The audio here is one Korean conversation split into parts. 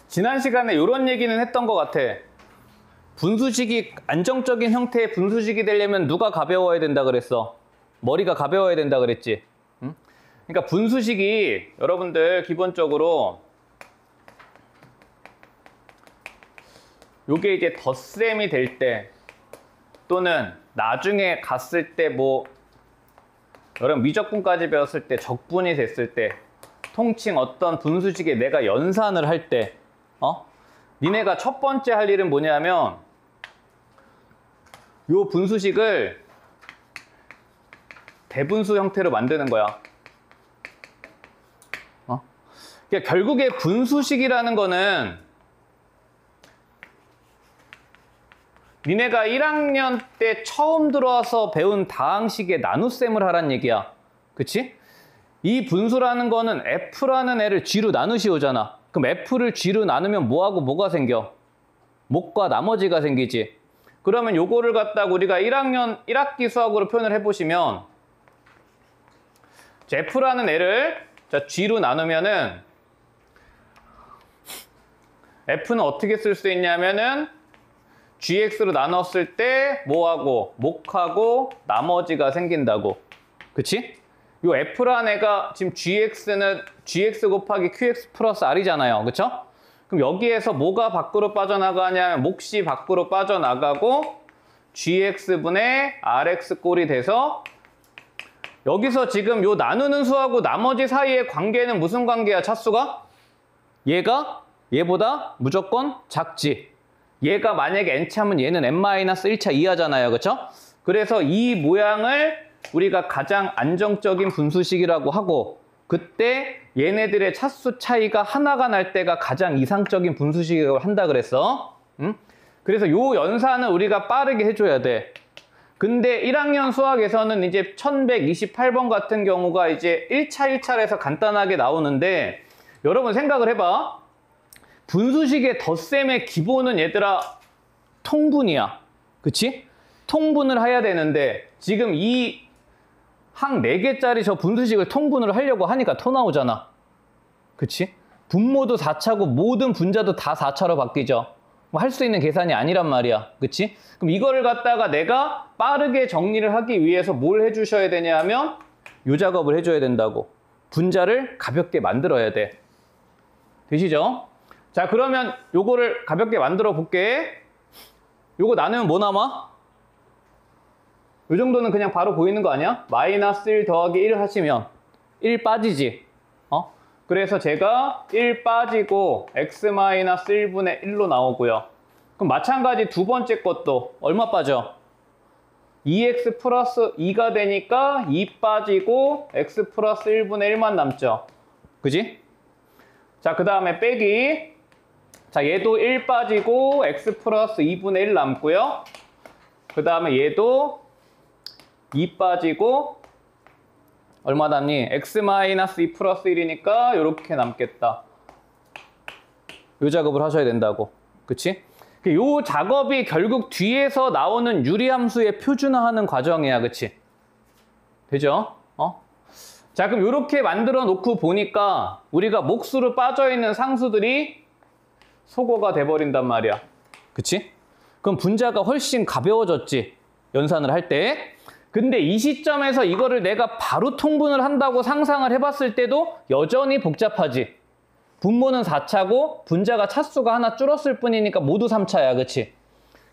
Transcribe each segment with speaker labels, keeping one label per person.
Speaker 1: 지난 시간에 이런 얘기는 했던 것 같아. 분수식이 안정적인 형태의 분수식이 되려면 누가 가벼워야 된다 그랬어? 머리가 가벼워야 된다 그랬지. 응? 그러니까 분수식이 여러분들 기본적으로 요게 이제 덧셈이 될 때 또는 나중에 갔을 때 뭐 여러분 미적분까지 배웠을 때 적분이 됐을 때 통칭 어떤 분수식에 내가 연산을 할 때 니네가 첫 번째 할 일은 뭐냐면 요 분수식을 대분수 형태로 만드는 거야. 그러니까 결국에 분수식이라는 거는 니네가 1학년 때 처음 들어와서 배운 다항식의 나눗셈을 하란 얘기야. 그치? 이 분수라는 거는 F라는 애를 G로 나누시오잖아. 그럼 F를 G로 나누면 뭐하고 뭐가 생겨? 목과 나머지가 생기지. 그러면 요거를 갖다가 우리가 1학년 1학기 수학으로 표현을 해보시면 F라는 애를 G로 나누면은 F는 어떻게 쓸 수 있냐면은 GX로 나눴을 때 뭐하고 목하고 나머지가 생긴다고. 그치? 요 F라는 애가 지금 GX는 GX 곱하기 QX 플러스 R이잖아요. 그쵸? 그럼 여기에서 뭐가 밖으로 빠져나가냐면 몫이 밖으로 빠져나가고 GX분의 RX 꼴이 돼서 여기서 지금 요 나누는 수하고 나머지 사이의 관계는 무슨 관계야, 차수가? 얘가 얘보다 무조건 작지. 얘가 만약에 n차면 얘는 n-1차 이하잖아요. 그쵸? 그래서 이 모양을 우리가 가장 안정적인 분수식이라고 하고 그때 얘네들의 차수 차이가 하나가 날 때가 가장 이상적인 분수식이라고 한다 그랬어. 응? 그래서 요 연산은 우리가 빠르게 해줘야 돼. 근데 1학년 수학에서는 이제 1128번 같은 경우가 이제 1차 1차에서 간단하게 나오는데 여러분 생각을 해봐. 분수식의 덧셈의 기본은 얘들아 통분이야. 그치? 통분을 해야 되는데 지금 이 항 4개짜리 저 분수식을 통분을 하려고 하니까 토 나오잖아. 그치? 분모도 4차고 모든 분자도 다 4차로 바뀌죠. 뭐 할 수 있는 계산이 아니란 말이야. 그치? 그럼 이거를 갖다가 내가 빠르게 정리를 하기 위해서 뭘 해주셔야 되냐면 요 작업을 해줘야 된다고. 분자를 가볍게 만들어야 돼. 되시죠? 자, 그러면 요거를 가볍게 만들어 볼게. 요거 나누면 뭐 남아? 요 정도는 그냥 바로 보이는 거 아니야? 마이너스 1 더하기 1 하시면 1 빠지지. 그래서 제가 1 빠지고 x-1분의 1로 나오고요. 그럼 마찬가지 두 번째 것도 얼마 빠져? 2x 플러스 2가 되니까 2 빠지고 x 플러스 1분의 1만 남죠. 그지? 자, 그 다음에 빼기. 자, 얘도 1 빠지고 x 플러스 2분의 1 남고요. 그 다음에 얘도 2 빠지고 얼마 남니? x-2 플러스 1이니까 이렇게 남겠다. 요 작업을 하셔야 된다고. 그치? 요 작업이 결국 뒤에서 나오는 유리함수의 표준화하는 과정이야. 그치? 되죠? 자, 그럼 이렇게 만들어 놓고 보니까 우리가 몫으로 빠져있는 상수들이 소거가 돼버린단 말이야. 그치? 그럼 분자가 훨씬 가벼워졌지. 연산을 할 때. 근데 이 시점에서 이거를 내가 바로 통분을 한다고 상상을 해봤을 때도 여전히 복잡하지. 분모는 4차고 분자가 차수가 하나 줄었을 뿐이니까 모두 3차야. 그치?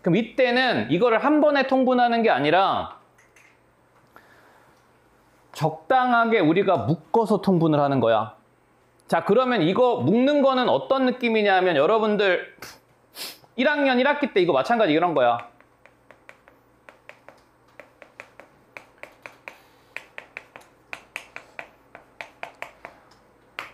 Speaker 1: 그럼 이때는 이거를 한 번에 통분하는 게 아니라 적당하게 우리가 묶어서 통분을 하는 거야. 자, 그러면 이거 묶는 거는 어떤 느낌이냐면 여러분들 1학년 1학기 때 이거 마찬가지 이런 거야.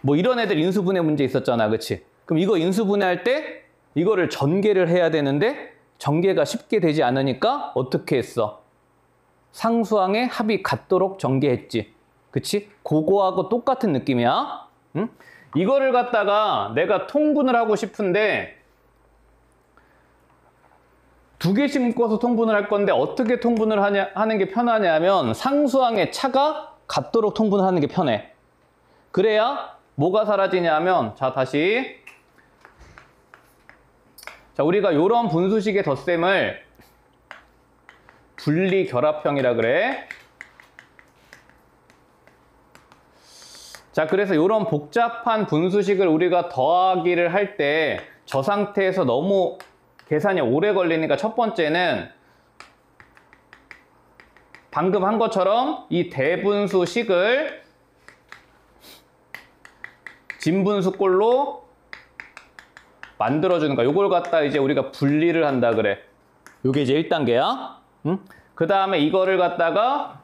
Speaker 1: 뭐 이런 애들 인수분해 문제 있었잖아. 그치? 그럼 이거 인수분해할 때 이거를 전개를 해야 되는데 전개가 쉽게 되지 않으니까 어떻게 했어? 상수항의 합이 같도록 전개했지. 그치? 그거하고 똑같은 느낌이야. 응? 이거를 갖다가 내가 통분을 하고 싶은데 두 개씩 묶어서 통분을 할 건데 어떻게 통분을 하는 게 편하냐면 상수항의 차가 같도록 통분을 하는 게 편해. 그래야 뭐가 사라지냐면 자, 다시 자, 우리가 요런 분수식의 덧셈을 분리결합형이라 그래. 자, 그래서 요런 복잡한 분수식을 우리가 더하기를 할 때 저 상태에서 너무 계산이 오래 걸리니까 첫 번째는 방금 한 것처럼 이 대분수식을 진분수꼴로 만들어주는 거야. 요걸 갖다 이제 우리가 분리를 한다 그래. 요게 이제 1단계야. 응? 그 다음에 이거를 갖다가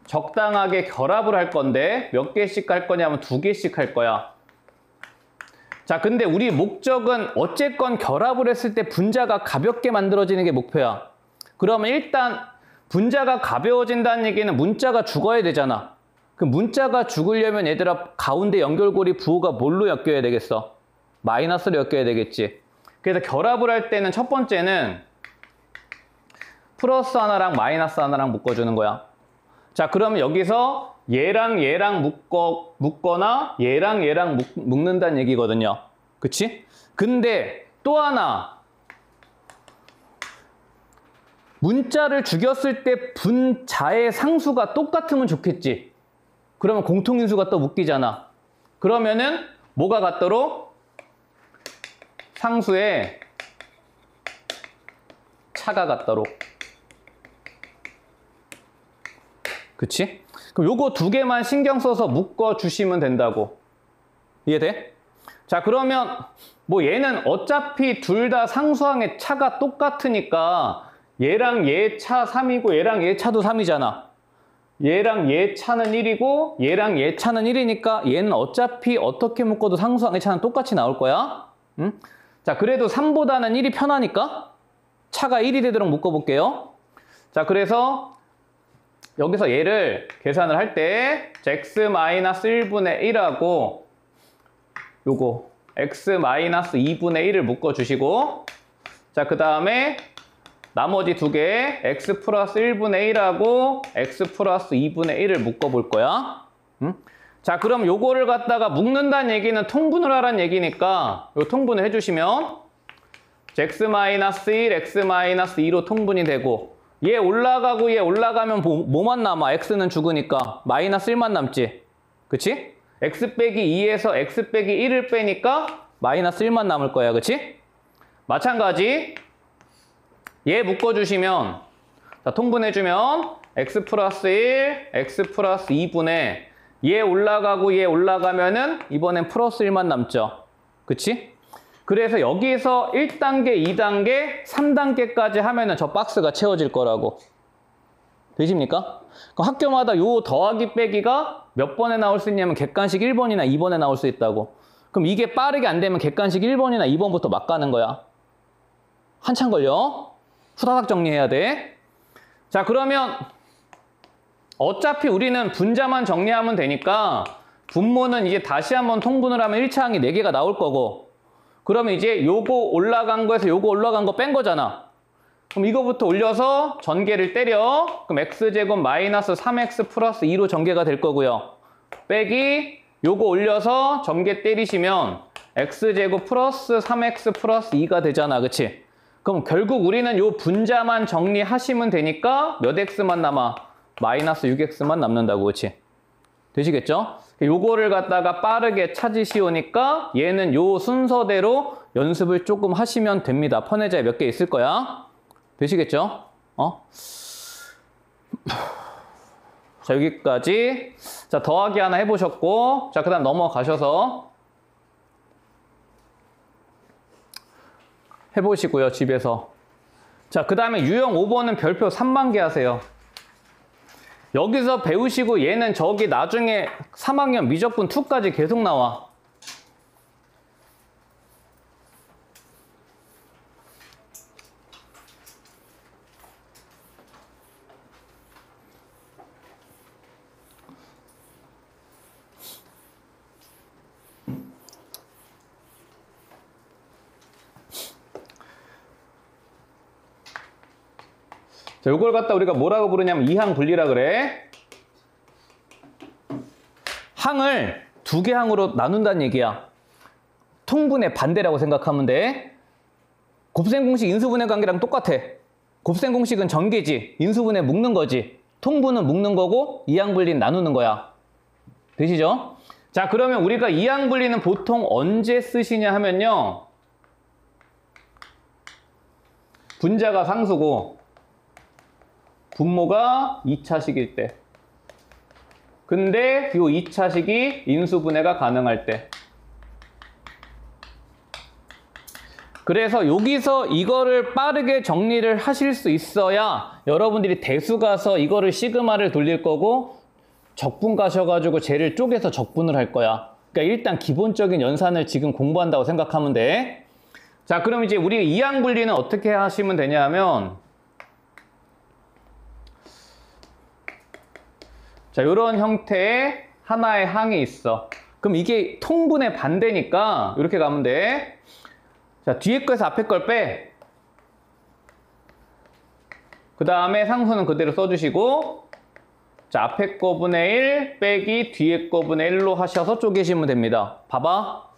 Speaker 1: 적당하게 결합을 할 건데 몇 개씩 할 거냐면 2개씩 할 거야. 자, 근데 우리 목적은 어쨌건 결합을 했을 때 분자가 가볍게 만들어지는 게 목표야. 그러면 일단 분자가 가벼워진다는 얘기는 문자가 죽어야 되잖아. 그 문자가 죽으려면 얘들아 가운데 연결고리 부호가 뭘로 엮여야 되겠어? 마이너스로 엮여야 되겠지. 그래서 결합을 할 때는 첫 번째는 플러스 하나랑 마이너스 하나랑 묶어주는 거야. 자, 그러면 여기서 얘랑 얘랑 묶거나 얘랑 얘랑 묶는다는 얘기거든요. 그치? 근데 또 하나 문자를 죽였을 때 분자의 상수가 똑같으면 좋겠지. 그러면 공통인수가 또 묶이잖아. 그러면은 뭐가 같도록? 상수의 차가 같도록. 그치? 그럼 요거 2개만 신경 써서 묶어주시면 된다고. 이해돼? 자, 그러면 뭐 얘는 어차피 둘 다 상수항의 차가 똑같으니까 얘랑 얘 차 3이고 얘랑 얘 차도 3이잖아. 얘랑 얘 차는 1이고 얘랑 얘 차는 1이니까 얘는 어차피 어떻게 묶어도 상수항의 차는 똑같이 나올 거야. 응? 자, 그래도 3보다는 1이 편하니까 차가 1이 되도록 묶어볼게요. 자, 그래서 여기서 얘를 계산을 할 때 x-1분의 1하고 요거 x-2분의 1을 묶어주시고, 자, 그 다음에 나머지 2개 x 플러스 1분의 1하고 x 플러스 2분의 1을 묶어볼 거야. 응? 자, 그럼 요거를 갖다가 묶는다는 얘기는 통분을 하라는 얘기니까 요 통분을 해주시면 x-1, x-2로 통분이 되고 얘 올라가고 얘 올라가면 뭐만 남아? x는 죽으니까 마이너스 1만 남지. 그치? x 빼기 2에서 x 빼기 1을 빼니까 마이너스 1만 남을 거야. 그치? 마찬가지 얘 묶어주시면, 자, 통분해주면 x 플러스 1, x 플러스 2분의 얘 올라가고 얘 올라가면은 이번엔 플러스 1만 남죠. 그치? 그래서 여기서 1단계, 2단계, 3단계까지 하면은 저 박스가 채워질 거라고. 되십니까? 그럼 학교마다 요 더하기 빼기가 몇 번에 나올 수 있냐면 객관식 1번이나 2번에 나올 수 있다고. 그럼 이게 빠르게 안 되면 객관식 1번이나 2번부터 막 가는 거야. 한참 걸려. 후다닥 정리해야 돼. 자, 그러면 어차피 우리는 분자만 정리하면 되니까 분모는 이제 다시 한번 통분을 하면 1차항이 4개가 나올 거고, 그러면 이제 요거 올라간 거에서 요거 올라간 거 뺀 거잖아. 그럼 이거부터 올려서 전개를 때려. 그럼 x제곱 마이너스 3x 플러스 2로 전개가 될 거고요. 빼기 요거 올려서 전개 때리시면 x제곱 플러스 3x 플러스 2가 되잖아. 그치? 그럼 결국 우리는 요 분자만 정리하시면 되니까 몇 x만 남아? 마이너스 6x만 남는다고. 그치? 되시겠죠? 요거를 갖다가 빠르게 찾으시오니까 얘는 요 순서대로 연습을 조금 하시면 됩니다. 펀해자에 몇 개 있을 거야. 되시겠죠? 자, 여기까지. 자, 더하기 하나 해보셨고, 자, 그 다음 넘어가셔서 해보시고요, 집에서. 자, 그 다음에 유형 5번은 별표 3만 개 하세요. 여기서 배우시고 얘는 저기 나중에 3학년 미적분 2까지 계속 나와. 자, 요걸 갖다 우리가 뭐라고 부르냐면 이항 분리라 그래. 항을 2개 항으로 나눈다는 얘기야. 통분의 반대라고 생각하면 돼. 곱셈 공식 인수분해 관계랑 똑같아. 곱셈 공식은 전개지, 인수분해 묶는 거지. 통분은 묶는 거고 이항분리는 나누는 거야. 되시죠? 자, 그러면 우리가 이항분리는 보통 언제 쓰시냐 하면요. 분자가 상수고 분모가 2차식일 때. 근데 이 2차식이 인수분해가 가능할 때. 그래서 여기서 이거를 빠르게 정리를 하실 수 있어야 여러분들이 대수 가서 이거를 시그마를 돌릴 거고 적분 가셔가지고 쟤를 쪼개서 적분을 할 거야. 그러니까 일단 기본적인 연산을 지금 공부한다고 생각하면 돼. 자, 그럼 이제 우리 이항분리는 어떻게 하시면 되냐면 자, 이런 형태의 하나의 항이 있어. 그럼 이게 통분의 반대니까 이렇게 가면 돼. 자, 뒤에 거에서 앞에 걸 빼. 그 다음에 상수는 그대로 써주시고 자, 앞에 거분의 1 빼기 뒤에 거분의 1로 하셔서 쪼개시면 됩니다. 봐봐.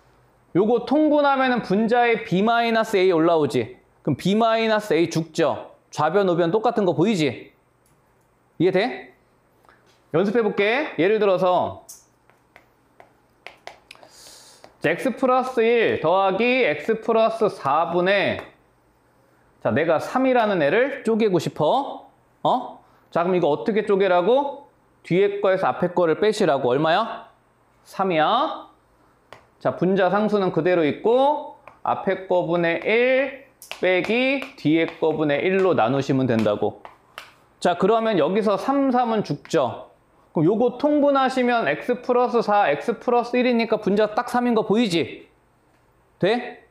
Speaker 1: 요거 통분하면은 분자에 B-A 올라오지. 그럼 B-A 죽죠. 좌변, 우변 똑같은 거 보이지? 이해돼? 연습해 볼게. 예를 들어서 x 플러스 1 더하기 x 플러스 4분의 자, 내가 3이라는 애를 쪼개고 싶어. 자, 그럼 이거 어떻게 쪼개라고? 뒤에 거에서 앞에 거를 빼시라고. 얼마야? 3이야. 자, 분자 상수는 그대로 있고 앞에 거분의 1 빼기 뒤에 거분의 1로 나누시면 된다고. 자, 그러면 여기서 3, 3은 죽죠. 그럼 요거 통분하시면 x 플러스 4, x 플러스 1이니까 분자 딱 3인 거 보이지? 돼?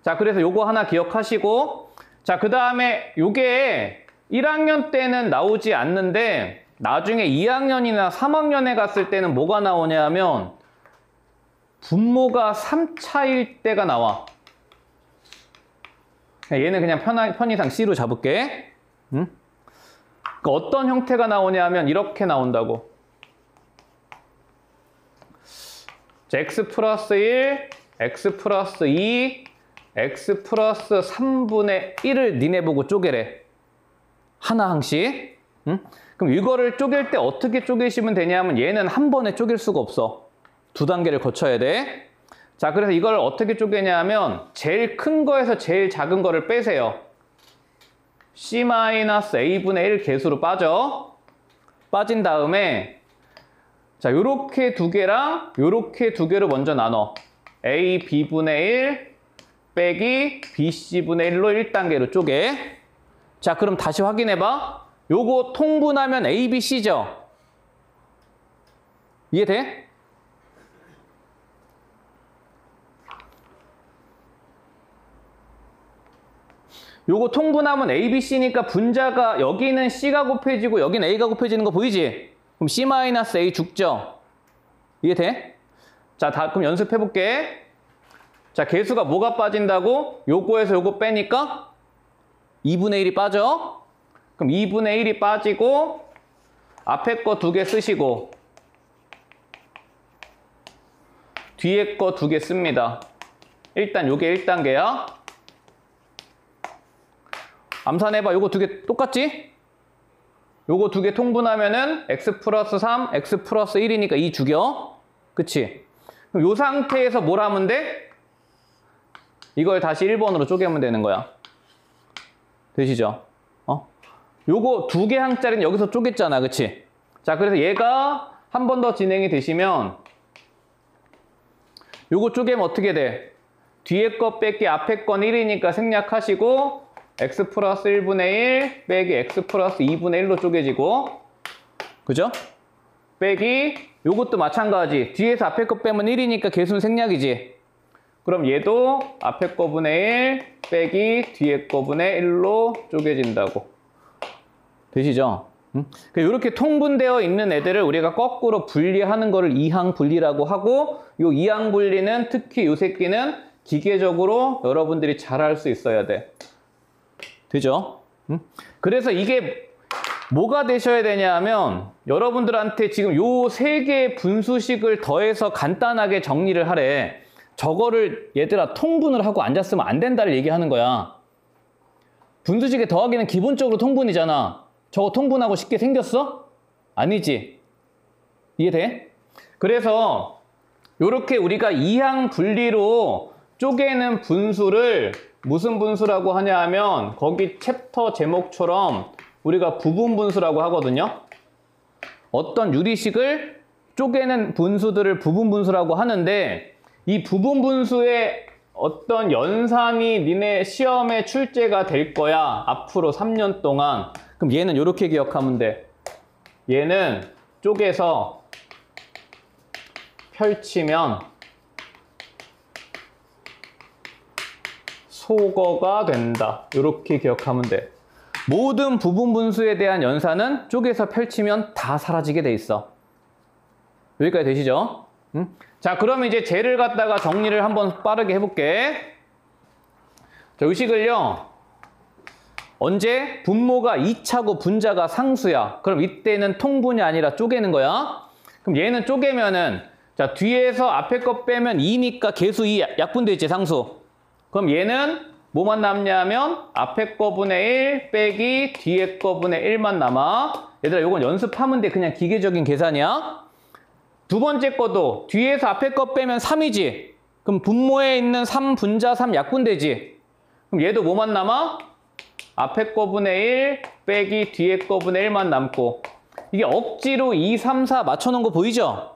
Speaker 1: 자, 그래서 요거 하나 기억하시고 자, 그 다음에 요게 1학년 때는 나오지 않는데 나중에 2학년이나 3학년에 갔을 때는 뭐가 나오냐 하면 분모가 3차일 때가 나와. 얘는 그냥 편의상 C로 잡을게. 응? 그러니까 어떤 형태가 나오냐 하면 이렇게 나온다고. 자, x 플러스 1, x 플러스 2, x 플러스 3분의 1을 니네 보고 쪼개래. 하나 항씩. 응? 그럼 이거를 쪼갤 때 어떻게 쪼개시면 되냐면 얘는 한 번에 쪼갤 수가 없어. 두 단계를 거쳐야 돼. 자, 그래서 이걸 어떻게 쪼개냐 하면 제일 큰 거에서 제일 작은 거를 빼세요. C-A분의 1 개수로 빠져. 빠진 다음에 자, 요렇게 두 개랑 요렇게 두 개로 먼저 나눠. A, B분의 1 빼기 BC분의 1로 1단계로 쪼개. 자, 그럼 다시 확인해봐. 요거 통분하면 A, B, C죠? 이해돼? 요거 통분하면 A, B, C니까 분자가 여기는 C가 곱해지고 여기는 A가 곱해지는 거 보이지? 그럼 C-A 죽죠? 이해돼? 자, 그럼 연습해볼게. 자, 개수가 뭐가 빠진다고? 요거에서 요거 빼니까 2분의 1이 빠져. 그럼 2분의 1이 빠지고 앞에 거 두 개 쓰시고 뒤에 거 두 개 씁니다. 일단 요게 1단계야. 암산해봐. 요거 두 개 똑같지? 요거 두 개 통분하면은 x 플러스 3, x 플러스 1이니까 2 죽여. 그치? 그럼 요 상태에서 뭘 하면 돼? 이걸 다시 1번으로 쪼개면 되는 거야. 되시죠? 요거 두 개 항짜리는 여기서 쪼갰잖아. 그치? 자, 그래서 얘가 한 번 더 진행이 되시면 요거 쪼개면 어떻게 돼? 뒤에 거 뺏기 앞에 건 1이니까 생략하시고 x 플러스 1분의 1 빼기 x 플러스 2분의 1로 쪼개지고 그죠? 빼기 요것도 마찬가지. 뒤에서 앞에 거 빼면 1이니까 개수는 생략이지. 그럼 얘도 앞에 거분의 1 빼기 뒤에 거분의 1로 쪼개진다고. 되시죠? 응? 이렇게 통분되어 있는 애들을 우리가 거꾸로 분리하는 거를 이항 분리라고 하고 요 이항 분리는 특히 요 새끼는 기계적으로 여러분들이 잘 할 수 있어야 돼. 되죠? 응? 그래서 이게 뭐가 되셔야 되냐 하면 여러분들한테 지금 요 세 개의 분수식을 더해서 간단하게 정리를 하래. 저거를 얘들아 통분을 하고 앉았으면 안 된다를 얘기하는 거야. 분수식의 더하기는 기본적으로 통분이잖아. 저거 통분하고 쉽게 생겼어? 아니지. 이해돼? 그래서 이렇게 우리가 이항 분리로 쪼개는 분수를 무슨 분수라고 하냐 하면 거기 챕터 제목처럼 우리가 부분 분수라고 하거든요. 어떤 유리식을 쪼개는 분수들을 부분 분수라고 하는데 이 부분 분수의 어떤 연산이 니네 시험에 출제가 될 거야. 앞으로 3년 동안. 그럼 얘는 이렇게 기억하면 돼. 얘는 쪼개서 펼치면 소거가 된다. 이렇게 기억하면 돼. 모든 부분 분수에 대한 연산은 쪼개서 펼치면 다 사라지게 돼 있어. 여기까지 되시죠? 응? 자, 그럼 이제 쟤를 갖다가 정리를 한번 빠르게 해볼게. 자, 의식을요. 언제? 분모가 2차고 분자가 상수야. 그럼 이때는 통분이 아니라 쪼개는 거야. 그럼 얘는 쪼개면은 자, 뒤에서 앞에 거 빼면 2니까 계수 2 약분돼 있지, 상수. 그럼 얘는 뭐만 남냐면 앞에 거분의 1 빼기 뒤에 거분의 1만 남아. 얘들아, 이건 연습하면 돼. 그냥 기계적인 계산이야. 두 번째 거도 뒤에서 앞에 거 빼면 3이지. 그럼 분모에 있는 3 분자 3 약분되지. 그럼 얘도 뭐만 남아? 앞에 거분의 1 빼기 뒤에 거분의 1만 남고. 이게 억지로 2, 3, 4 맞춰놓은 거 보이죠?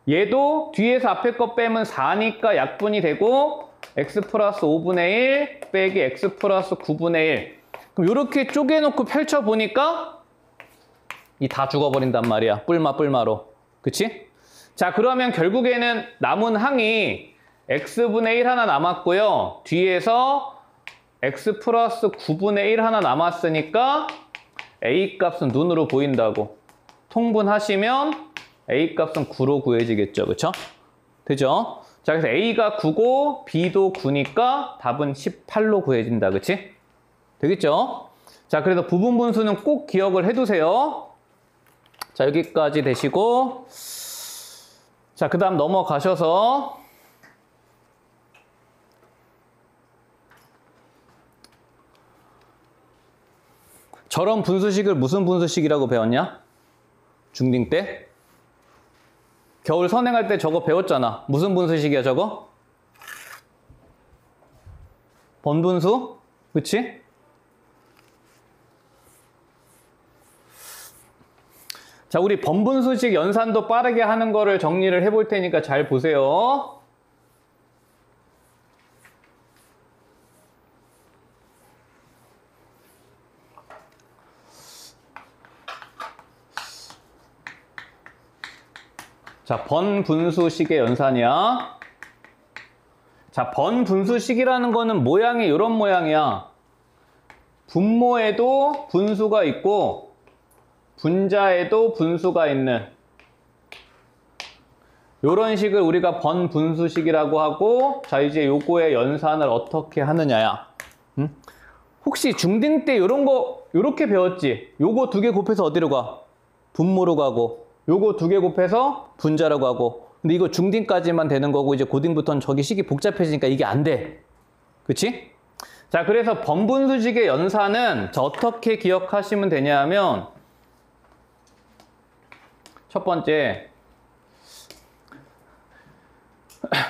Speaker 1: 얘도 뒤에서 앞에 거 빼면 4니까 약분이 되고 x 플러스 5분의 1 빼기 x 플러스 9분의 1. 그럼 이렇게 쪼개놓고 펼쳐보니까 이 다 죽어버린단 말이야. 뿔마로. 그치? 자, 그러면 결국에는 남은 항이 x분의 1 하나 남았고요. 뒤에서 x 플러스 9분의 1 하나 남았으니까 a 값은 눈으로 보인다고. 통분하시면 a 값은 9로 구해지겠죠. 그쵸? 되죠? 자, 그래서 a가 9고 b도 9니까 답은 18로 구해진다. 그치? 되겠죠? 자, 그래서 부분 분수는 꼭 기억을 해두세요. 자, 여기까지 되시고, 자, 그 다음 넘어가셔서 저런 분수식을 무슨 분수식이라고 배웠냐? 중딩 때? 겨울 선행할 때 저거 배웠잖아. 무슨 분수식이야, 저거? 번분수? 그치? 자, 우리 번분수식 연산도 빠르게 하는 거를 정리를 해볼 테니까 잘 보세요. 자, 번분수식의 연산이야. 자, 번분수식이라는 거는 모양이 이런 모양이야. 분모에도 분수가 있고 분자에도 분수가 있는 이런 식을 우리가 번분수식이라고 하고, 자, 이제 요거의 연산을 어떻게 하느냐야. 응? 혹시 중딩 때 이런 거 이렇게 배웠지? 요거 2개 곱해서 어디로 가? 분모로 가고, 요거 2개 곱해서 분자로 가고. 근데 이거 중딩까지만 되는 거고, 이제 고딩부터는 저기 식이 복잡해지니까 이게 안 돼. 그치? 자, 그래서 번분수식의 연산은 자, 어떻게 기억하시면 되냐 하면, 첫 번째,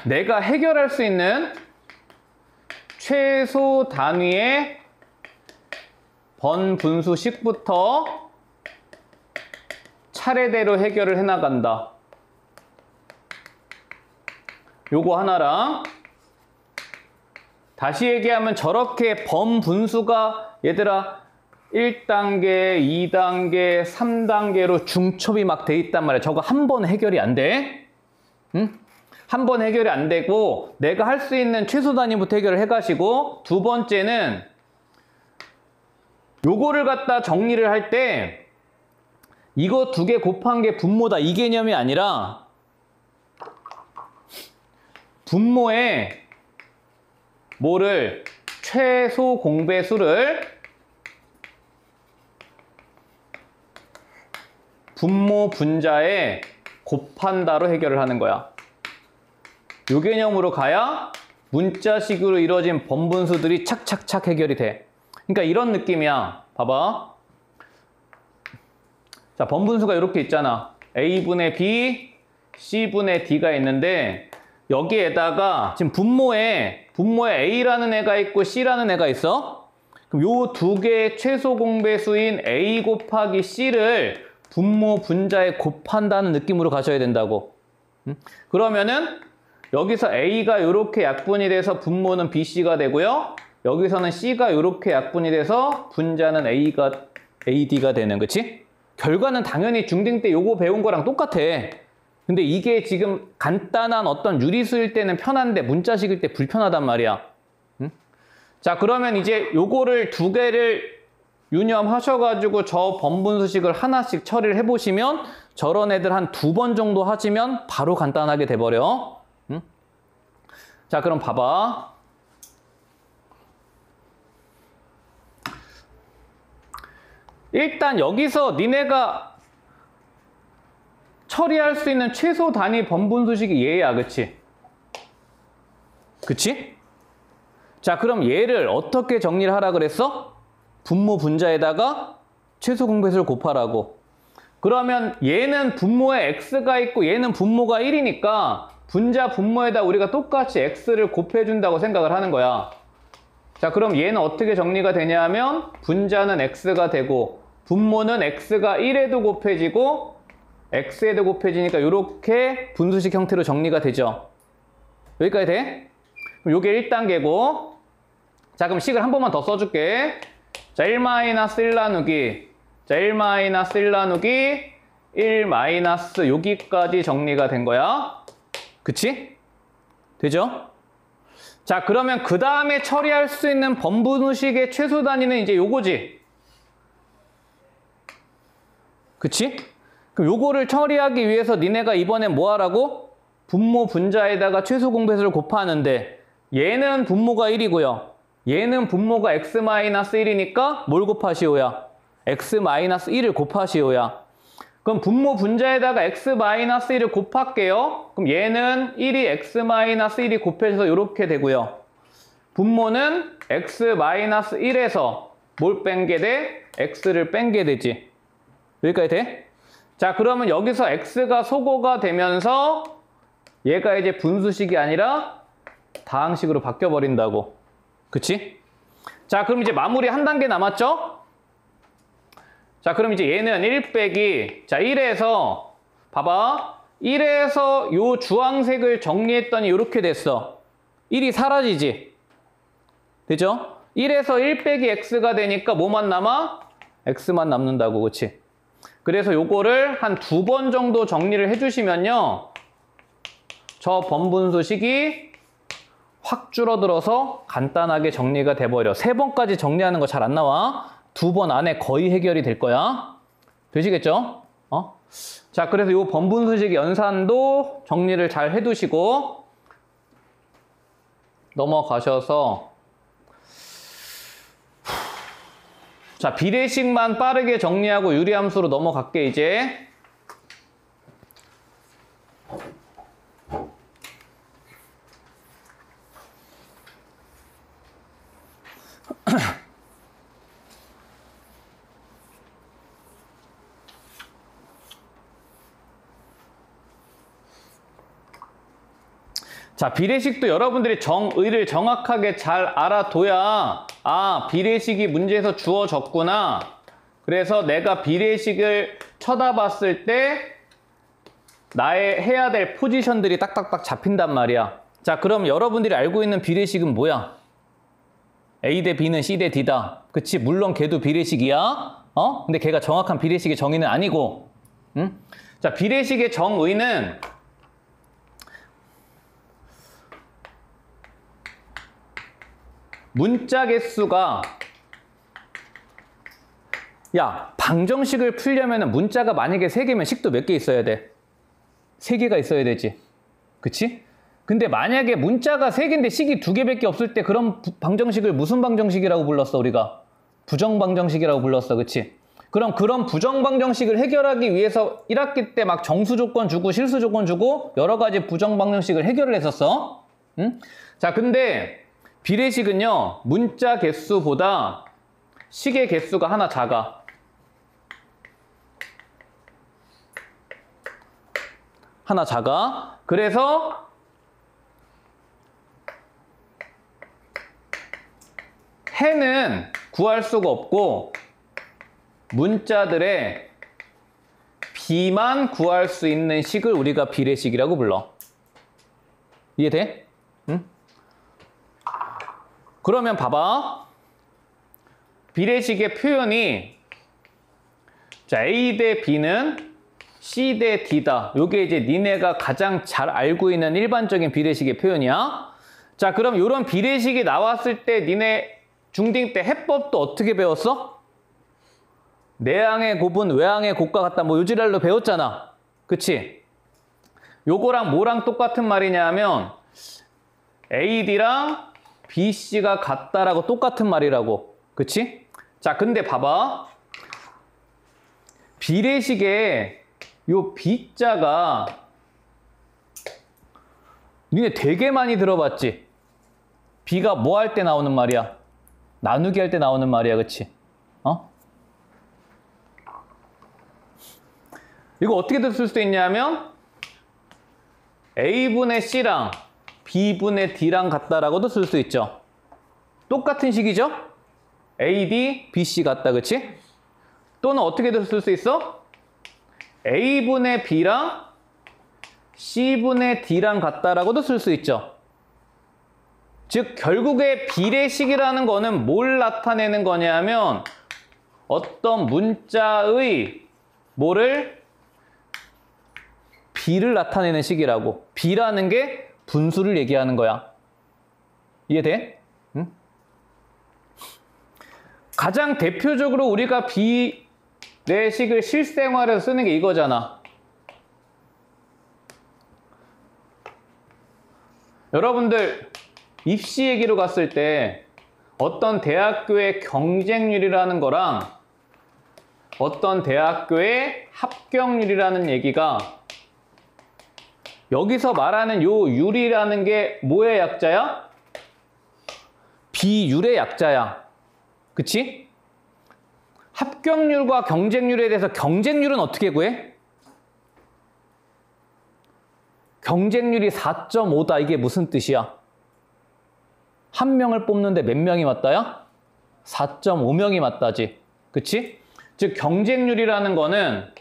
Speaker 1: 내가 해결할 수 있는 최소 단위의 번분수식부터 차례대로 해결을 해나간다. 요거 하나랑, 다시 얘기하면 저렇게 번분수가 얘들아 1단계, 2단계, 3단계로 중첩이 막 돼 있단 말이야. 저거 한 번 해결이 안 돼. 응? 한 번 해결이 안 되고, 내가 할 수 있는 최소 단위부터 해결을 해가시고, 두 번째는 요거를 갖다 정리를 할 때 이거 2개 곱한 게 분모다 이 개념이 아니라 분모에 뭐를 최소 공배수를 분모 분자에 곱한다로 해결을 하는 거야. 요 개념으로 가야 문자식으로 이루어진 번분수들이 착착착 해결이 돼. 그러니까 이런 느낌이야. 봐봐. 자, 번분수가 이렇게 있잖아. A분의 B, C분의 D가 있는데 여기에다가 지금 분모에 A라는 애가 있고 C라는 애가 있어. 그럼 요 두 개의 최소 공배수인 A 곱하기 C를 분모 분자에 곱한다는 느낌으로 가셔야 된다고. 그러면은 여기서 A가 이렇게 약분이 돼서 분모는 BC가 되고요. 여기서는 C가 이렇게 약분이 돼서 분자는 AD가 되는, 그치? 결과는 당연히 중딩 때 요거 배운 거랑 똑같아. 근데 이게 지금 간단한 어떤 유리수일 때는 편한데 문자식일 때 불편하단 말이야. 응? 자, 그러면 이제 요거를 두 개를 유념하셔가지고 저 번분수식을 하나씩 처리를 해보시면 저런 애들 한 2번 정도 하시면 바로 간단하게 돼버려. 응? 자, 그럼 봐봐. 일단 여기서 니네가 처리할 수 있는 최소 단위 번분수식이 얘야, 그치? 그치? 자, 그럼 얘를 어떻게 정리를 하라 그랬어? 분모 분자에다가 최소 공배수를 곱하라고. 그러면 얘는 분모에 x가 있고 얘는 분모가 1이니까 분자 분모에다 우리가 똑같이 x를 곱해준다고 생각을 하는 거야. 자, 그럼 얘는 어떻게 정리가 되냐면 분자는 x가 되고 분모는 x가 1에도 곱해지고 x에도 곱해지니까 이렇게 분수식 형태로 정리가 되죠. 여기까지 돼? 그럼 요게 1단계고, 자, 그럼 식을 한 번만 더 써줄게. 자, 1-1 나누기, 자, 1-1 나누기 1 마이너스 여기까지 정리가 된 거야. 그치? 되죠? 자, 그러면 그 다음에 처리할 수 있는 번분수식의 최소 단위는 이제 요거지. 그치? 그럼 요거를 처리하기 위해서 니네가 이번엔 뭐 하라고? 분모 분자에다가 최소 공배수를 곱하는데 얘는 분모가 1이고요. 얘는 분모가 x-1이니까 뭘 곱하시오야? x-1을 곱하시오야. 그럼 분모 분자에다가 x-1을 곱할게요. 그럼 얘는 1이 x-1이 곱해져서 이렇게 되고요. 분모는 x-1에서 뭘 뺀게 돼? x를 뺀게 되지. 여기까지 돼? 자, 그러면 여기서 x가 소거가 되면서 얘가 이제 분수식이 아니라 다항식으로 바뀌어버린다고. 그치? 자, 그럼 이제 마무리 한 단계 남았죠? 자, 그럼 이제 얘는 1 빼기, 자, 1에서, 봐봐. 1에서 요 주황색을 정리했더니 이렇게 됐어. 1이 사라지지? 되죠? 1에서 1 빼기 x가 되니까 뭐만 남아? x만 남는다고, 그치? 그래서 요거를 한 2번 정도 정리를 해주시면요. 저 번분수식이 확 줄어들어서 간단하게 정리가 돼버려. 3번까지 정리하는 거 잘 안 나와. 2번 안에 거의 해결이 될 거야. 되시겠죠? 자, 그래서 요 번분수식 연산도 정리를 잘 해두시고 넘어가셔서 자, 비례식만 빠르게 정리하고 유리함수로 넘어갈게, 이제. 자, 비례식도 여러분들이 정의를 정확하게 잘 알아둬야 아, 비례식이 문제에서 주어졌구나. 그래서 내가 비례식을 쳐다봤을 때 나의 해야 될 포지션들이 딱딱딱 잡힌단 말이야. 자, 그럼 여러분들이 알고 있는 비례식은 뭐야? A 대 B는 C 대 D다. 그치? 물론 걔도 비례식이야. 근데 걔가 정확한 비례식의 정의는 아니고. 응? 자, 비례식의 정의는 문자 개수가, 야, 방정식을 풀려면 문자가 만약에 3개면 식도 몇 개 있어야 돼? 3개가 있어야 되지. 그치? 근데 만약에 문자가 3개인데 식이 2개밖에 없을 때 그런 방정식을 무슨 방정식이라고 불렀어, 우리가? 부정방정식이라고 불렀어, 그치? 그럼 그런 부정방정식을 해결하기 위해서 1학기 때 막 정수 조건 주고 실수 조건 주고 여러 가지 부정방정식을 해결을 했었어. 응? 자, 근데 비례식은요, 문자 개수보다 식의 개수가 하나 작아. 하나 작아. 그래서 해는 구할 수가 없고 문자들의 비만 구할 수 있는 식을 우리가 비례식이라고 불러. 이해돼? 응? 그러면 봐봐. 비례식의 표현이 자, A 대 B는 C 대 D다. 요게 이제 니네가 가장 잘 알고 있는 일반적인 비례식의 표현이야. 자, 그럼 이런 비례식이 나왔을 때 니네 중딩 때 해법도 어떻게 배웠어? 내항의 곱은 외항의 곱과 같다. 뭐 요지랄로 배웠잖아. 그치? 요거랑 뭐랑 똑같은 말이냐 하면 AD랑 BC가 같다라고 똑같은 말이라고. 그치? 자, 근데 봐봐. 비례식에 요 B자가 니네 되게 많이 들어봤지? B가 뭐 할 때 나오는 말이야? 나누기 할 때 나오는 말이야. 그치? 어? 이거 어떻게 쓸 수 있냐면 A분의 C랑 B분의 D랑 같다라고도 쓸 수 있죠. 똑같은 식이죠? AD, BC 같다. 그치? 또는 어떻게도 쓸 수 있어? A분의 B랑 C분의 D랑 같다라고도 쓸 수 있죠. 즉 결국에 비례식이라는 거는 뭘 나타내는 거냐면 어떤 문자의 뭐를 B를 나타내는 식이라고. B라는 게 분수를 얘기하는 거야. 이해돼? 응? 가장 대표적으로 우리가 비례식을 실생활에서 쓰는 게 이거잖아. 여러분들 입시 얘기로 갔을 때 어떤 대학교의 경쟁률이라는 거랑 어떤 대학교의 합격률이라는 얘기가 여기서 말하는 요 율이라는 게 뭐의 약자야? 비율의 약자야. 그치? 합격률과 경쟁률에 대해서 경쟁률은 어떻게 구해? 경쟁률이 4.5다. 이게 무슨 뜻이야? 한 명을 뽑는데 몇 명이 맞다야? 4.5명이 맞다지. 그치? 즉 경쟁률이라는 거는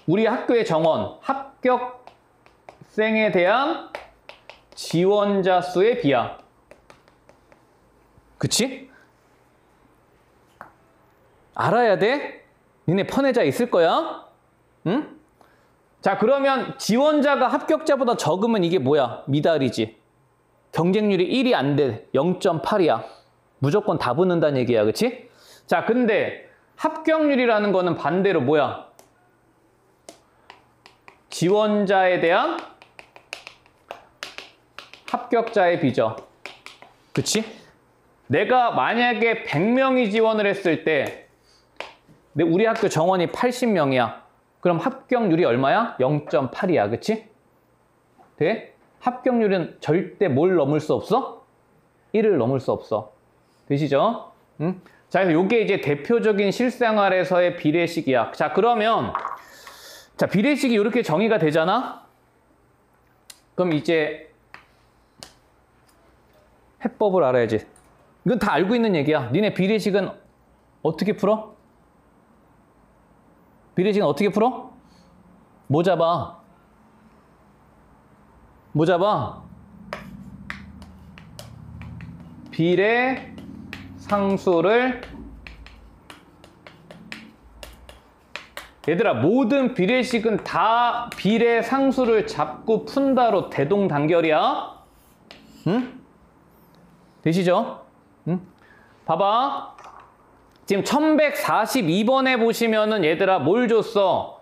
Speaker 1: 우리 학교의 정원, 합격생에 대한 지원자 수의 비야. 그치? 알아야 돼? 니네 펀해자 있을 거야? 응? 자, 그러면 지원자가 합격자보다 적으면 이게 뭐야? 미달이지. 경쟁률이 1이 안 돼. 0.8이야. 무조건 다 붙는다는 얘기야. 그치? 자, 근데 합격률이라는 거는 반대로 뭐야? 지원자에 대한 합격자의 비죠. 그치? 내가 만약에 100명이 지원을 했을 때 우리 학교 정원이 80명이야. 그럼 합격률이 얼마야? 0.8이야. 그치? 돼? 합격률은 절대 뭘 넘을 수 없어? 1을 넘을 수 없어. 되시죠? 응? 자, 그래서 이게 이제 대표적인 실생활에서의 비례식이야. 자, 그러면 자, 비례식이 이렇게 정의가 되잖아? 그럼 이제 해법을 알아야지. 이건 다 알고 있는 얘기야. 니네 비례식은 어떻게 풀어? 비례식은 어떻게 풀어? 뭐 잡아? 뭐 잡아? 비례 상수를 얘들아, 모든 비례식은 다 비례 상수를 잡고 푼다로 대동단결이야. 응? 되시죠? 응? 봐봐. 지금 1142번에 보시면은 얘들아 뭘 줬어?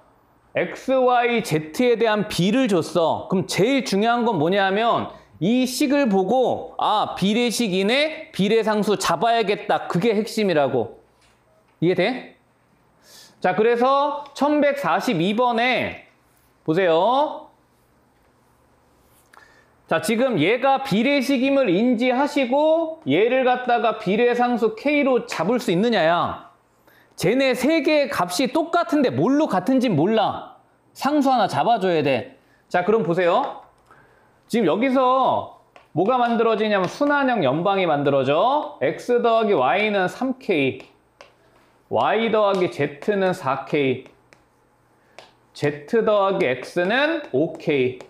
Speaker 1: X, Y, Z에 대한 B를 줬어. 그럼 제일 중요한 건 뭐냐면 이 식을 보고 아, 비례식이네? 비례상수 잡아야겠다. 그게 핵심이라고. 이해돼? 자, 그래서 1142번에 보세요. 자, 지금 얘가 비례식임을 인지하시고 얘를 갖다가 비례상수 K로 잡을 수 있느냐야. 쟤네 세 개의 값이 똑같은데 뭘로 같은지 몰라. 상수 하나 잡아줘야 돼. 자, 그럼 보세요. 지금 여기서 뭐가 만들어지냐면 순환형 연방이 만들어져. x 더하기 y는 3k, y 더하기 z는 4k, z 더하기 x는 5k.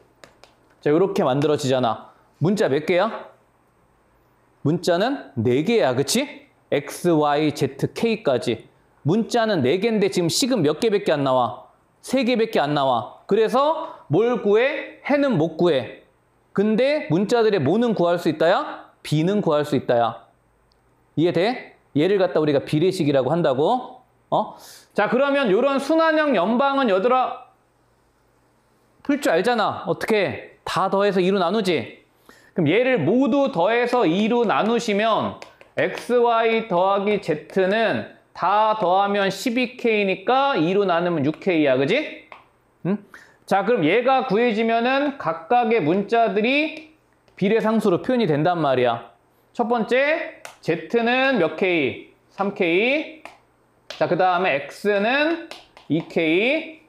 Speaker 1: 자, 이렇게 만들어지잖아. 문자 몇 개야? 문자는 4개야, 그치? x, y, z, k까지. 문자는 4개인데 지금 식은 몇 개밖에 안 나와? 3개밖에 안 나와. 그래서 뭘 구해? 해는 못 구해. 근데 문자들의 뭐는 구할 수 있다야? b는 구할 수 있다야. 이해돼? 얘를 갖다 우리가 비례식이라고 한다고. 자, 그러면 이런 순환형 연방은 얘들아 풀 줄 알잖아. 어떻게? 다 더해서 2로 나누지? 그럼 얘를 모두 더해서 2로 나누시면 xy 더하기 z는 다 더하면 12k니까 2로 나누면 6k야, 그지? 응? 자, 그럼 얘가 구해지면은 각각의 문자들이 비례상수로 표현이 된단 말이야. 첫 번째, z는 몇 k? 3k. 자, 그 다음에 x는 2k.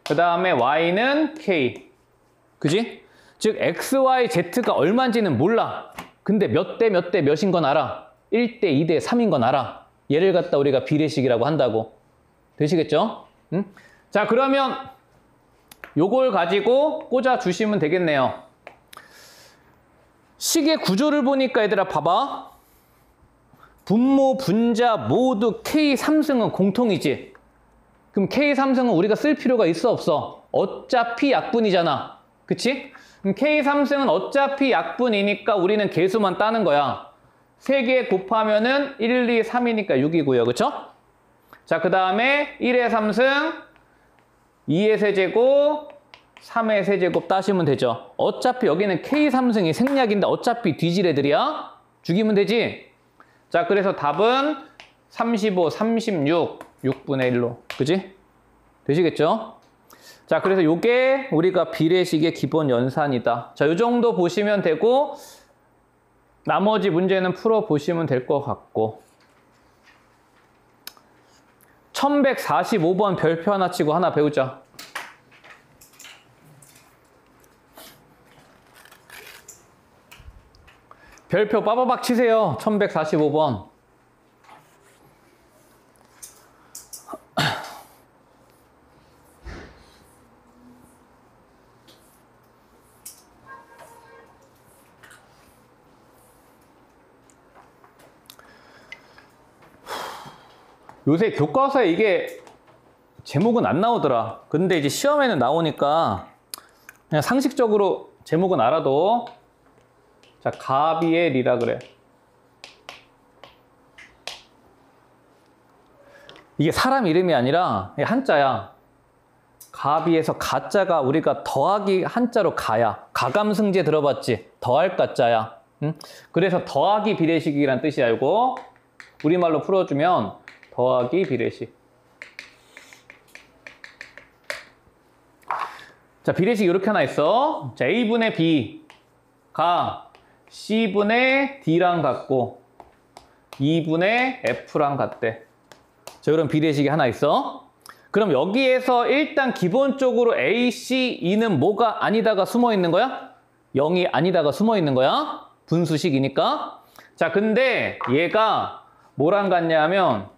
Speaker 1: 그 다음에 y는 k. 그지? 즉, x, y, z가 얼마인지는 몰라. 근데 몇 대 몇 대 몇인 건 알아. 1대 2대 3인 건 알아. 얘를 갖다 우리가 비례식이라고 한다고. 되시겠죠? 응? 자, 그러면 요걸 가지고 꽂아 주시면 되겠네요. 식의 구조를 보니까 얘들아 봐봐. 분모, 분자 모두 K3승은 공통이지. 그럼 K3승은 우리가 쓸 필요가 있어 없어? 어차피 약분이잖아. 그치? 그럼 K3승은 어차피 약분이니까 우리는 개수만 따는 거야. 3개 곱하면은 1, 2, 3이니까 6이고요. 그쵸? 자, 그 다음에 1의 3승, 2의 세제곱, 3의 세제곱 따시면 되죠. 어차피 여기는 K3승이 생략인데 어차피 뒤지레들이야. 죽이면 되지? 자, 그래서 답은 35, 36, 6분의 1로. 그지? 되시겠죠? 자, 그래서 요게 우리가 비례식의 기본 연산이다. 자, 요 정도 보시면 되고 나머지 문제는 풀어보시면 될 것 같고 1145번 별표 하나 치고 하나 배우자. 별표 빠바박 치세요. 1145번. 요새 교과서에 이게 제목은 안 나오더라. 근데 이제 시험에는 나오니까 그냥 상식적으로 제목은 알아도. 자, 가비엘이라 그래. 이게 사람 이름이 아니라 한자야. 가비에서 가자가 우리가 더하기 한자로 가야. 가감승제 들어봤지? 더할 가자야. 응? 그래서 더하기 비례식이란 뜻이 알고 우리말로 풀어주면 더하기 비례식. 자, 비례식 이렇게 하나 있어. 자, A분의 B가 C분의 D랑 같고 2분의 F랑 같대. 자, 이런 비례식이 하나 있어. 그럼 여기에서 일단 기본적으로 A, C, E는 뭐가 아니다가 숨어 있는 거야? 0이 아니다가 숨어 있는 거야. 분수식이니까. 자, 근데 얘가 뭐랑 같냐 하면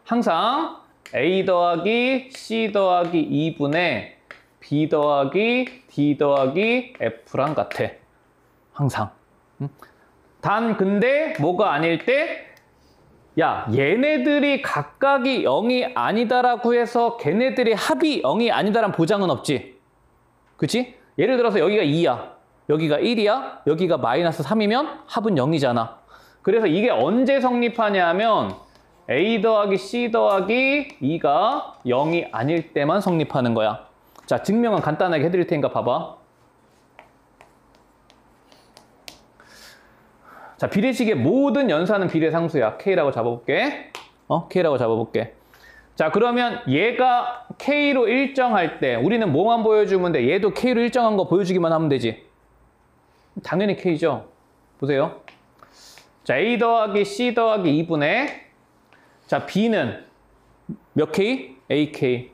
Speaker 1: 항상 A 더하기 C 더하기 2분의 B 더하기 D 더하기 F랑 같아. 항상. 단 근데 뭐가 아닐 때 야, 얘네들이 각각이 0이 아니다라고 해서 걔네들이 합이 0이 아니다라는 보장은 없지. 그치? 예를 들어서 여기가 2야. 여기가 1이야. 여기가 마이너스 3이면 합은 0이잖아. 그래서 이게 언제 성립하냐 하면 A 더하기 C 더하기 2가 0이 아닐 때만 성립하는 거야. 자, 증명은 간단하게 해드릴 테니까 봐봐. 자, 비례식의 모든 연산은 비례상수야. K라고 잡아볼게. K라고 잡아볼게. 자, 그러면 얘가 K로 일정할 때 우리는 뭐만 보여주면 돼? 얘도 K로 일정한 거 보여주기만 하면 되지. 당연히 K죠. 보세요. 자, A 더하기 C 더하기 2분의 자, B는 몇 K? AK.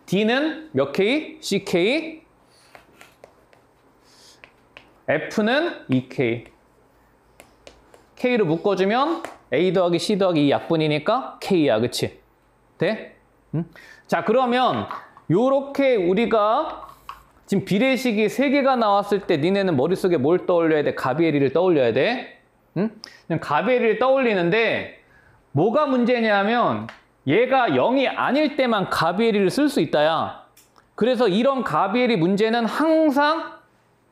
Speaker 1: D는 몇 K? CK. F는 2K. K로 묶어주면 A 더하기 C 더하기 2 약분이니까 K야. 그치? 돼? 응? 자, 그러면 요렇게 우리가 지금 비례식이 3개가 나왔을 때 니네는 머릿속에 뭘 떠올려야 돼? 가비에리를 떠올려야 돼. 응? 가비에리를 떠올리는데 뭐가 문제냐면 얘가 0이 아닐 때만 가비에리를 쓸 수 있다야. 그래서 이런 가비에리 문제는 항상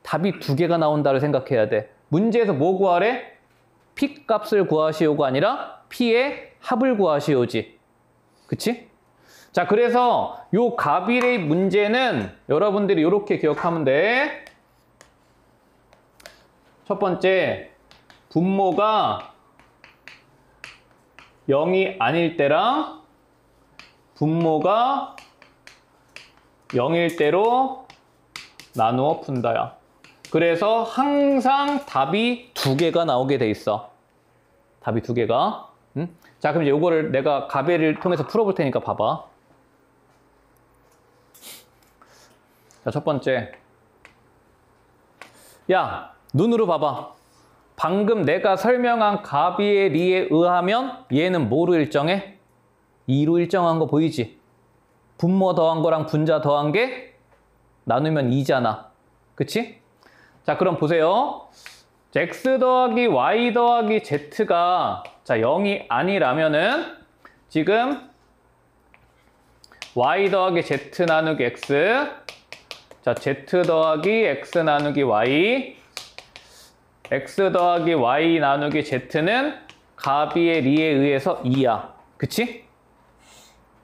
Speaker 1: 답이 2개가 나온다를 생각해야 돼. 문제에서 뭐 구하래? P 값을 구하시오가 아니라 P의 합을 구하시오지. 그치? 자, 그래서 요 가비레이 문제는 여러분들이 이렇게 기억하면 돼. 첫 번째, 분모가 0이 아닐 때랑 분모가 0일 때로 나누어 푼다야. 그래서 항상 답이 2개가 나오게 돼 있어. 답이 2개가. 응? 자, 그럼 이제 요거를 내가 가베를 통해서 풀어볼 테니까 봐봐. 자, 첫 번째. 야, 눈으로 봐봐. 방금 내가 설명한 가비에리에 의하면 얘는 뭐로 일정해? 2로 일정한 거 보이지? 분모 더한 거랑 분자 더한 게 나누면 2잖아. 그치? 자, 그럼 보세요. x 더하기 y 더하기 z가 자 0이 아니라면은 지금 y 더하기 z 나누기 x 자 z 더하기 x 나누기 y x 더하기 y 나누기 z는 가비에리에 의해서 2야. 그치?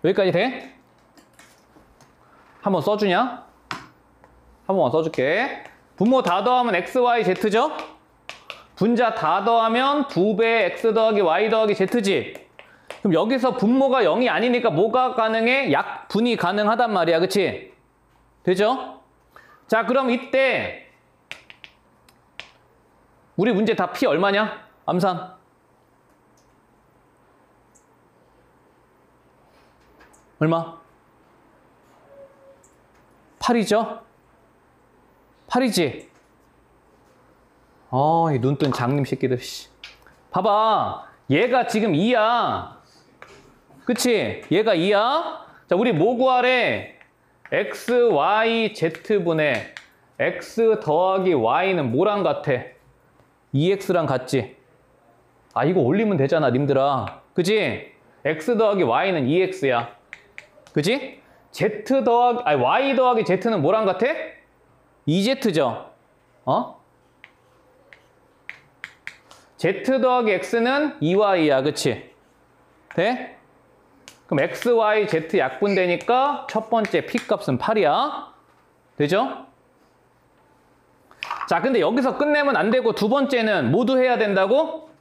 Speaker 1: 여기까지 돼? 한번 써주냐? 한 번만 써줄게. 분모 다 더하면 x, y, z죠? 분자 다 더하면 2배 x 더하기 y 더하기 z지? 그럼 여기서 분모가 0이 아니니까 뭐가 가능해? 약분이 가능하단 말이야. 그치? 되죠? 자, 그럼 이때 우리 문제 다 P 얼마냐? 암산. 얼마? 8이죠? 8이지? 이 눈뜬 장님 새끼들. 봐봐. 얘가 지금 2야. 그치? 얘가 2야. 자, 우리 뭐 구하래? x, y, z분의 x 더하기 y는 뭐랑 같아? 2x랑 같지? 아, 이거 올리면 되잖아, 님들아. 그치? x 더하기 y는 2x야. 그치? z 더하기, 아니, y 더하기 z는 뭐랑 같아? 2z죠? z 더하기 x는 2y야. 그치? 돼? 그럼 x, y, z 약분되니까 첫 번째 p 값은 8이야. 되죠? 자, 근데 여기서 끝내면 안 되고 두 번째는 모두 해야 된다고?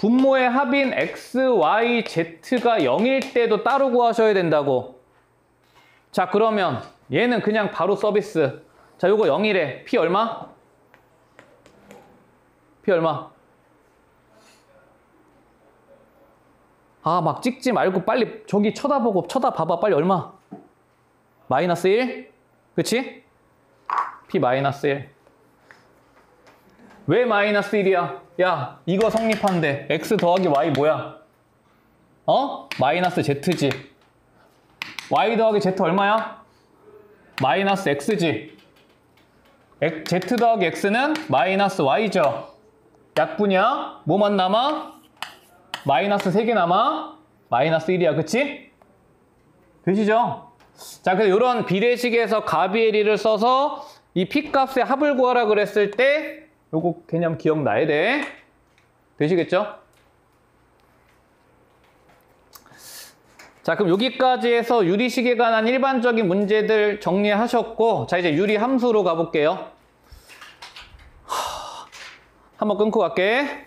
Speaker 1: 분모의 합인 x, y, z가 0일 때도 따로 구하셔야 된다고. 자, 그러면 얘는 그냥 바로 서비스. 자, 요거 0이래. p 얼마? p 얼마? 아, 막 찍지 말고 빨리 저기 쳐다봐봐. 빨리 얼마? 마이너스 1? 그치? p 마이너스 1. 왜 마이너스 1이야? 야, 이거 성립한데 x 더하기 y 뭐야? 마이너스 z지. y 더하기 z 얼마야? 마이너스 x지. z 더하기 x는 마이너스 y죠. 약분이야. 뭐만 남아? 마이너스 3개 남아. 마이너스 1이야. 그치? 되시죠? 자, 그래서 이런 비례식에서 가비에리를 써서 이 P값의 합을 구하라 그랬을 때 요거 개념 기억나야 돼. 되시겠죠? 자, 그럼 여기까지 해서 유리식에 관한 일반적인 문제들 정리하셨고, 자, 이제 유리 함수로 가볼게요. 한번 끊고 갈게.